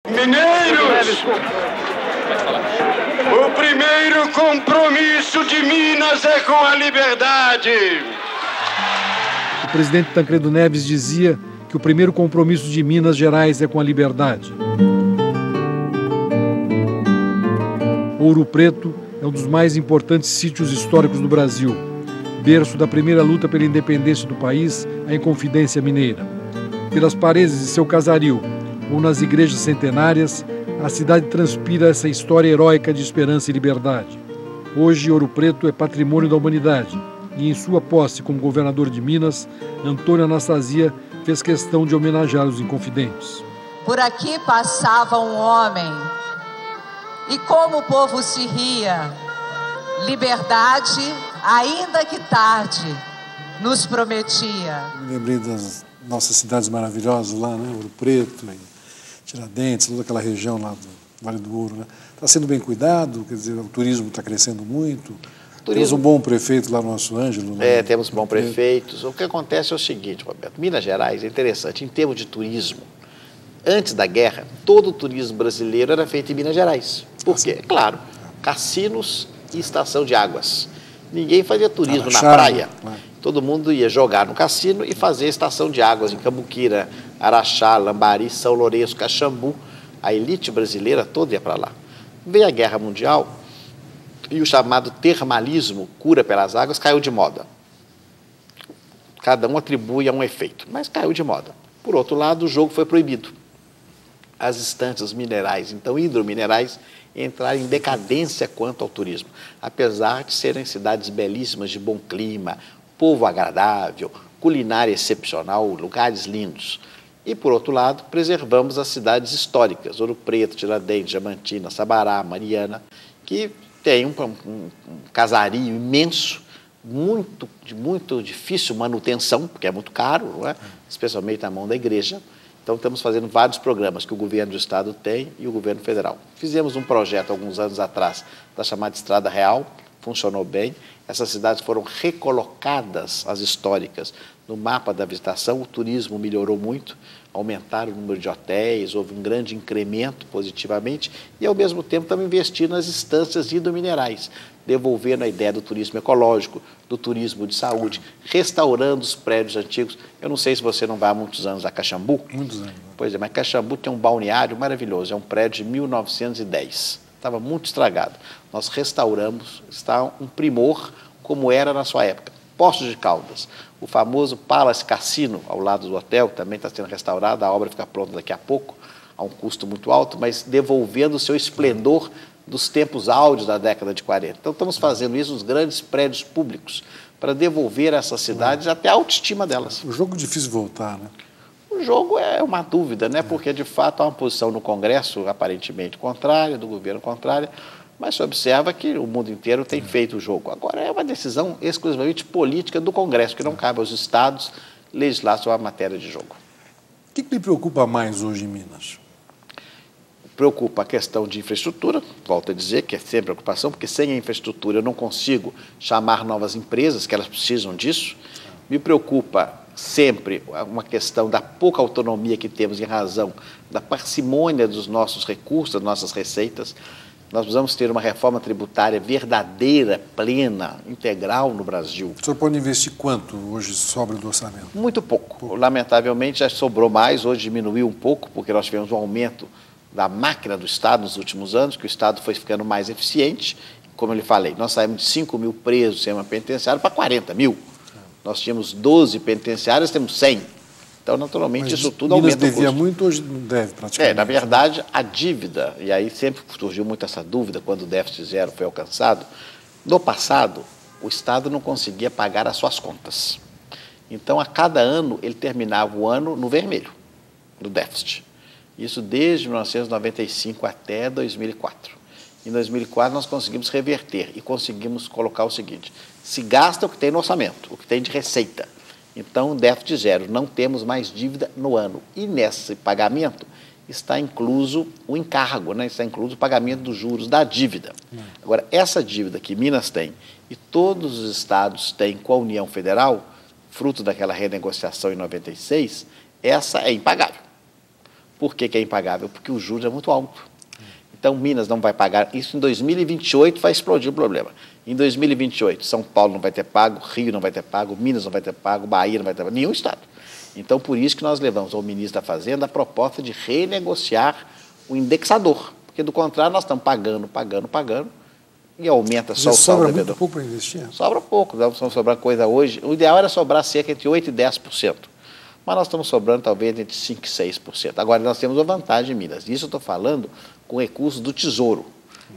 Mineiros, o primeiro compromisso de Minas é com a liberdade. O presidente Tancredo Neves dizia que o primeiro compromisso de Minas Gerais é com a liberdade. Ouro Preto é um dos mais importantes sítios históricos do Brasil, berço da primeira luta pela independência do país, a Inconfidência Mineira. Pelas paredes de seu casaril ou nas igrejas centenárias, a cidade transpira essa história heróica de esperança e liberdade. Hoje, Ouro Preto é patrimônio da humanidade e, em sua posse como governador de Minas, Antônio Anastasia fez questão de homenagear os inconfidentes. Por aqui passava um homem e como o povo se ria, liberdade, ainda que tarde, nos prometia. Me lembrei das nossas cidades maravilhosas lá, né? Ouro Preto, Tiradentes, toda aquela região lá do Vale do Ouro, né? Está sendo bem cuidado, quer dizer, o turismo está crescendo muito. Temos um bom prefeito lá, nosso Ângelo. Né? Temos bons prefeitos. O que acontece é o seguinte, Roberto, Minas Gerais é interessante, em termos de turismo, antes da guerra, todo o turismo brasileiro era feito em Minas Gerais. Por quê? Claro, cassinos e estação de águas. Ninguém fazia turismo na praia. Todo mundo ia jogar no cassino e fazer estação de águas em Cambuquira, Araxá, Lambari, São Lourenço, Caxambu. A elite brasileira toda ia para lá. Veio a Guerra Mundial e o chamado termalismo, cura pelas águas, caiu de moda. Cada um atribui a um efeito, mas caiu de moda. Por outro lado, o jogo foi proibido. As instâncias minerais, então hidrominerais, entraram em decadência quanto ao turismo, apesar de serem cidades belíssimas, de bom clima, povo agradável, culinária excepcional, lugares lindos. E, por outro lado, preservamos as cidades históricas, Ouro Preto, Tiradentes, Diamantina, Sabará, Mariana, que tem um casario imenso, de muito difícil manutenção, porque é muito caro, não é? Especialmente na mão da igreja. Então, estamos fazendo vários programas que o governo do estado tem e o governo federal. Fizemos um projeto, alguns anos atrás, da chamada Estrada Real, funcionou bem. Essas cidades foram recolocadas, as históricas, no mapa da visitação. O turismo melhorou muito, aumentaram o número de hotéis, houve um grande incremento positivamente e, ao mesmo tempo, estamos investindo nas instâncias hidrominerais, devolvendo a ideia do turismo ecológico, do turismo de saúde, restaurando os prédios antigos. Eu não sei se você não vai há muitos anos a Caxambu. Muitos anos. Pois é, mas Caxambu tem um balneário maravilhoso, é um prédio de 1910. Estava muito estragado. Nós restauramos, está um primor como era na sua época. Poços de Caldas, o famoso Palace Cassino, ao lado do hotel, também está sendo restaurado, a obra fica pronta daqui a pouco, a um custo muito alto, mas devolvendo o seu esplendor dos tempos áureos da década de 40. Então, estamos fazendo isso nos grandes prédios públicos, para devolver a essas cidades até a autoestima delas. O jogo é difícil voltar, né? O jogo é uma dúvida, né? Porque, de fato, há uma posição no Congresso aparentemente contrária, do governo contrária, mas se observa que o mundo inteiro tem feito o jogo. Agora, é uma decisão exclusivamente política do Congresso, que não cabe aos estados legislar sobre a matéria de jogo. O que me preocupa mais hoje em Minas? Preocupa a questão de infraestrutura, volto a dizer que é sempre preocupação, porque sem a infraestrutura eu não consigo chamar novas empresas, que elas precisam disso. Me preocupa sempre uma questão da pouca autonomia que temos em razão da parcimônia dos nossos recursos, das nossas receitas. Nós precisamos ter uma reforma tributária verdadeira, plena, integral no Brasil. O senhor pode investir quanto hoje sobra do orçamento? Muito pouco. Lamentavelmente já sobrou mais, hoje diminuiu um pouco, porque nós tivemos um aumento da máquina do Estado nos últimos anos, que o Estado foi ficando mais eficiente. Como eu lhe falei, nós saímos de 5 mil presos no sistema penitenciário para 40 mil. Nós tínhamos 12 penitenciárias, temos 100. Então, naturalmente, mas isso tudo aumenta o custo. Devia muito, hoje não deve praticamente. Na verdade, a dívida, e aí sempre surgiu muito essa dúvida quando o déficit zero foi alcançado, no passado, o Estado não conseguia pagar as suas contas. Então, a cada ano, ele terminava o ano no vermelho, no déficit. Isso desde 1995 até 2004. Em 2004, nós conseguimos reverter e conseguimos colocar o seguinte: se gasta o que tem no orçamento, o que tem de receita. Então, déficit zero, não temos mais dívida no ano. E nesse pagamento está incluso o encargo, né? Está incluso o pagamento dos juros da dívida. Agora, essa dívida que Minas tem e todos os estados têm com a União Federal, fruto daquela renegociação em 96, essa é impagável. Por que é impagável? Porque o juros é muito alto. Então, Minas não vai pagar. Isso em 2028 vai explodir o problema. Em 2028, São Paulo não vai ter pago, Rio não vai ter pago, Minas não vai ter pago, Bahia não vai ter pago, nenhum estado. Então, por isso que nós levamos ao ministro da Fazenda a proposta de renegociar o indexador. Porque, do contrário, nós estamos pagando e aumenta só o saldo devedor. Sobra muito pouco para investir? Sobra pouco, não sobrar coisa hoje. O ideal era sobrar cerca entre 8% e 10%. Mas nós estamos sobrando talvez entre 5% e 6%. Agora, nós temos uma vantagem em Minas. Isso eu estou falando com recursos do Tesouro.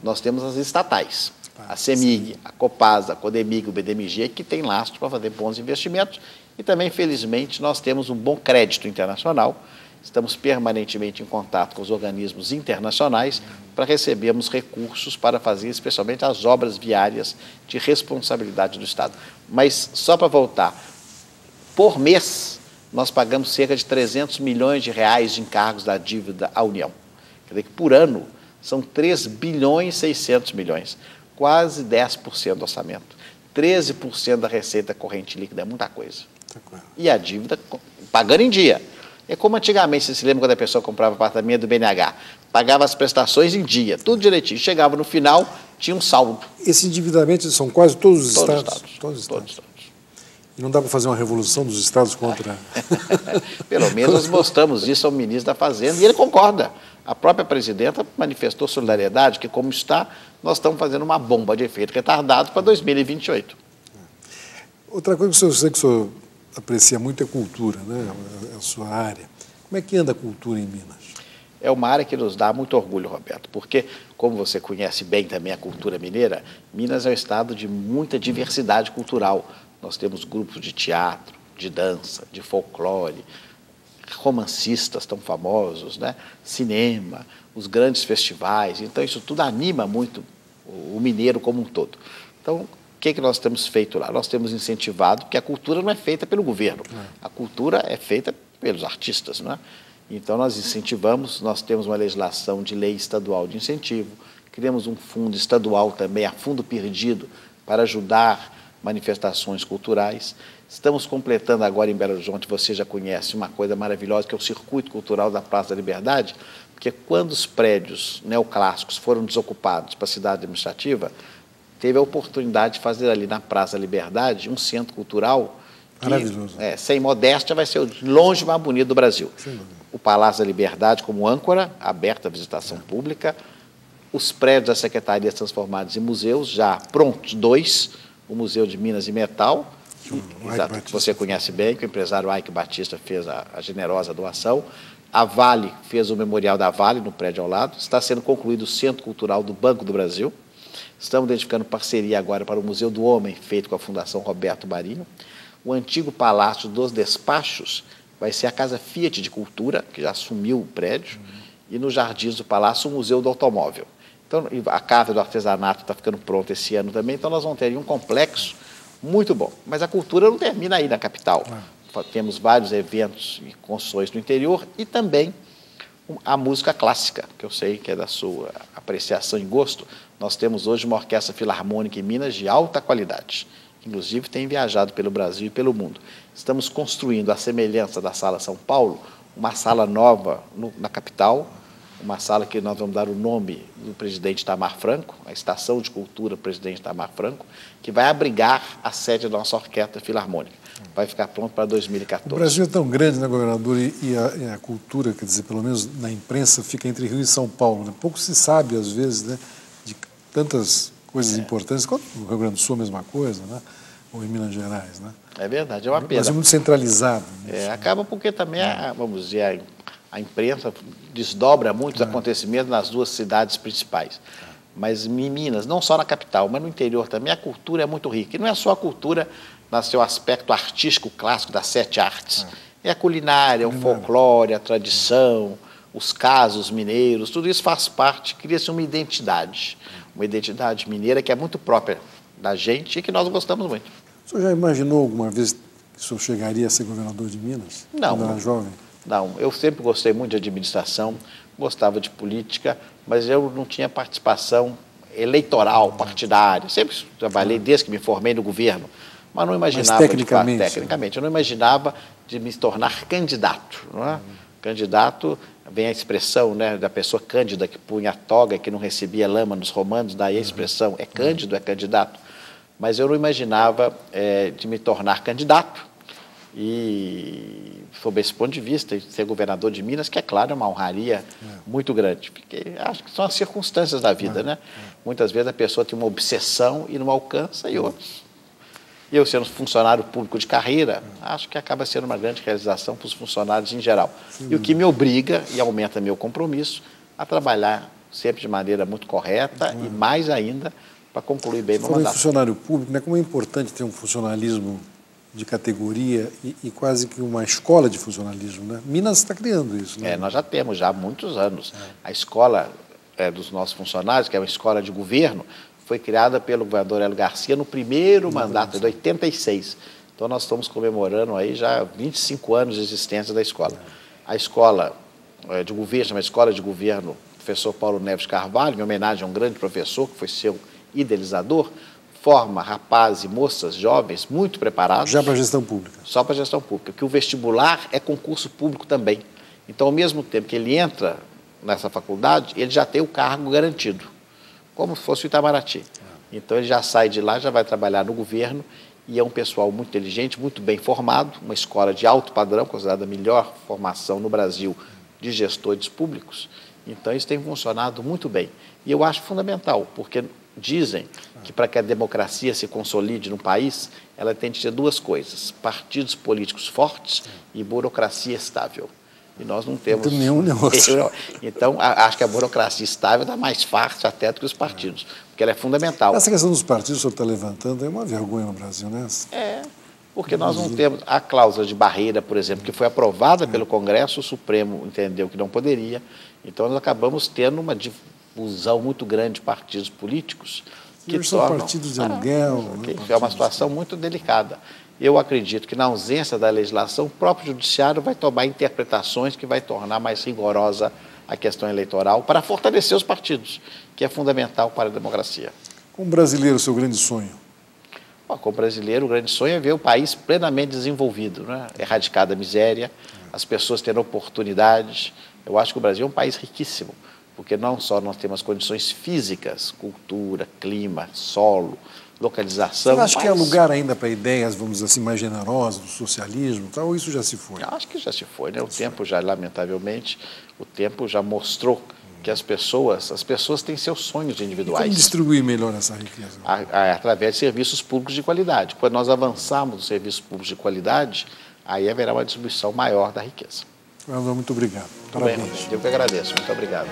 Nós temos as estatais, a CEMIG, a Copasa, a Codemig, o BDMG, que tem lastro para fazer bons investimentos. E também, felizmente, nós temos um bom crédito internacional. Estamos permanentemente em contato com os organismos internacionais para recebermos recursos para fazer, especialmente, as obras viárias de responsabilidade do Estado. Mas, só para voltar, por mês, nós pagamos cerca de 300 milhões de reais de encargos da dívida à União. Quer dizer que, por ano, são 3 bilhões e 600 milhões, quase 10% do orçamento. 13% da receita corrente líquida é muita coisa. E a dívida pagando em dia. É como antigamente, você se lembra quando a pessoa comprava apartamento do BNH, pagava as prestações em dia, tudo direitinho. Chegava no final, tinha um saldo. Esse endividamento são quase todos os estados? Todos os estados. E não dá para fazer uma revolução dos estados contra... Pelo menos nós mostramos isso ao ministro da Fazenda e ele concorda. A própria presidenta manifestou solidariedade, que como está, nós estamos fazendo uma bomba de efeito retardado para 2028. Outra coisa que eu sei que o senhor aprecia muito é cultura, né? É a sua área. Como é que anda a cultura em Minas? É uma área que nos dá muito orgulho, Roberto, porque, como você conhece bem também a cultura mineira, Minas é um estado de muita diversidade cultural. Nós temos grupos de teatro, de dança, de folclore, romancistas tão famosos, né? Cinema, os grandes festivais. Então, isso tudo anima muito o mineiro como um todo. Então, o que nós temos feito lá? Nós temos incentivado, porque a cultura não é feita pelo governo, a cultura é feita pelos artistas, não é? Então, nós incentivamos, nós temos uma legislação de lei estadual de incentivo, criamos um fundo estadual também, a fundo perdido, para ajudar manifestações culturais. Estamos completando agora em Belo Horizonte, você já conhece, uma coisa maravilhosa, que é o Circuito Cultural da Praça da Liberdade, porque quando os prédios neoclássicos foram desocupados para a cidade administrativa, teve a oportunidade de fazer ali na Praça da Liberdade um centro cultural que, maravilhoso. Sem modéstia, vai ser o de longe mais bonito do Brasil. O Palácio da Liberdade como âncora, aberto à visitação pública, os prédios da Secretaria transformados em museus, já prontos, 2, o Museu de Minas e Metal, que você conhece bem, que o empresário Ike Batista fez a generosa doação. A Vale fez o Memorial da Vale, no prédio ao lado. Está sendo concluído o Centro Cultural do Banco do Brasil. Estamos identificando parceria agora para o Museu do Homem, feito com a Fundação Roberto Marinho. O antigo Palácio dos Despachos vai ser a Casa Fiat de Cultura, que já assumiu o prédio, e nos jardins do Palácio o Museu do Automóvel. Então, a Casa do Artesanato está ficando pronta esse ano também, então nós vamos ter um complexo muito bom. Mas a cultura não termina aí na capital. Temos vários eventos e construções no interior e também a música clássica, que eu sei que é da sua apreciação e gosto. Nós temos hoje uma orquestra filarmônica em Minas de alta qualidade. Inclusive tem viajado pelo Brasil e pelo mundo. Estamos construindo, à semelhança da Sala São Paulo, uma sala nova na capital, uma sala que nós vamos dar o nome do presidente Itamar Franco, a Estação de Cultura Presidente Itamar Franco, que vai abrigar a sede da nossa orquestra filarmônica. Vai ficar pronto para 2014. O Brasil é tão grande, né, governador, e a cultura, quer dizer, pelo menos na imprensa, fica entre Rio e São Paulo, né? Pouco se sabe, às vezes, né, de tantas coisas importantes, quanto no Rio Grande do Sul a mesma coisa, né? Ou em Minas Gerais, né? É verdade, é uma pena. Mas é muito centralizado. Acaba porque também, vamos dizer, a imprensa desdobra muitos acontecimentos nas duas cidades principais. Mas em Minas, não só na capital, mas no interior também, a cultura é muito rica. E não é só a cultura no seu aspecto artístico clássico das 7 artes. É a culinária, o folclore, a tradição, os casos mineiros, tudo isso faz parte, cria-se uma identidade mineira que é muito própria da gente e que nós gostamos muito. O senhor já imaginou alguma vez que o senhor chegaria a ser governador de Minas? Não. Quando era jovem? Não, eu sempre gostei muito de administração, gostava de política, mas eu não tinha participação eleitoral, partidária. Sempre trabalhei desde que me formei no governo, mas não imaginava... Mas tecnicamente? Tecnicamente, eu não imaginava de me tornar candidato, não é? Candidato vem a expressão, né, da pessoa cândida que punha a toga, que não recebia lama nos romanos, daí a expressão é cândido, é candidato. Mas eu não imaginava de me tornar candidato. E, sob esse ponto de vista, ser governador de Minas, que é claro, é uma honraria muito grande. Porque acho que são as circunstâncias da vida, né? Muitas vezes a pessoa tem uma obsessão e não alcança, e outros. Eu, sendo funcionário público de carreira, acho que acaba sendo uma grande realização para os funcionários em geral. E o que me obriga e aumenta meu compromisso a trabalhar sempre de maneira muito correta e mais ainda para concluir bem meu mandato. Falando em funcionário público, né, como é importante ter um funcionalismo de categoria e quase que uma escola de funcionalismo, né? Minas está criando isso, né? Nós já temos já há muitos anos. A escola dos nossos funcionários, que é uma escola de governo, foi criada pelo governador Hélio Garcia no primeiro mandato, de 86. Então, nós estamos comemorando aí já 25 anos de existência da escola. A escola de governo, chama Escola de Governo Professor Paulo Neves Carvalho, em homenagem a um grande professor que foi seu idealizador, forma rapazes e moças jovens muito preparados. Já para a gestão pública. Só para a gestão pública, que o vestibular é concurso público também. Então, ao mesmo tempo que ele entra nessa faculdade, ele já tem o cargo garantido, como se fosse o Itamaraty. Então, ele já sai de lá, já vai trabalhar no governo, e é um pessoal muito inteligente, muito bem formado, uma escola de alto padrão, considerada a melhor formação no Brasil de gestores públicos. Então, isso tem funcionado muito bem. E eu acho fundamental, porque dizem que para que a democracia se consolide no país, ela tem de ter duas coisas: partidos políticos fortes e burocracia estável. E nós não temos nenhum negócio. Então, acho que a burocracia estável dá mais fácil até do que os partidos, porque ela é fundamental. Essa questão dos partidos que o senhor está levantando é uma vergonha no Brasil, né? Porque nós não temos a cláusula de barreira, por exemplo, que foi aprovada pelo Congresso, o Supremo entendeu que não poderia. Então, nós acabamos tendo uma difusão muito grande de partidos políticos que são partidos de aluguel. É uma situação muito delicada. Eu acredito que, na ausência da legislação, o próprio judiciário vai tomar interpretações que vai tornar mais rigorosa a questão eleitoral para fortalecer os partidos, que é fundamental para a democracia. Como brasileiro, o seu grande sonho? Como brasileiro, o grande sonho é ver o país plenamente desenvolvido, né? Erradicada a miséria, as pessoas tendo oportunidades. Eu acho que o Brasil é um país riquíssimo, porque não só nós temos condições físicas, cultura, clima, solo, localização. Você acha que há lugar ainda para ideias, vamos dizer assim, mais generosas, do socialismo, tal, ou isso já se foi? Acho que já se foi, né? O tempo já, lamentavelmente, o tempo já mostrou que as pessoas têm seus sonhos individuais. E como distribuir melhor essa riqueza? Através de serviços públicos de qualidade. Quando nós avançarmos nos serviços públicos de qualidade, aí haverá uma distribuição maior da riqueza. Muito obrigado. Parabéns. Eu que agradeço. Muito obrigado.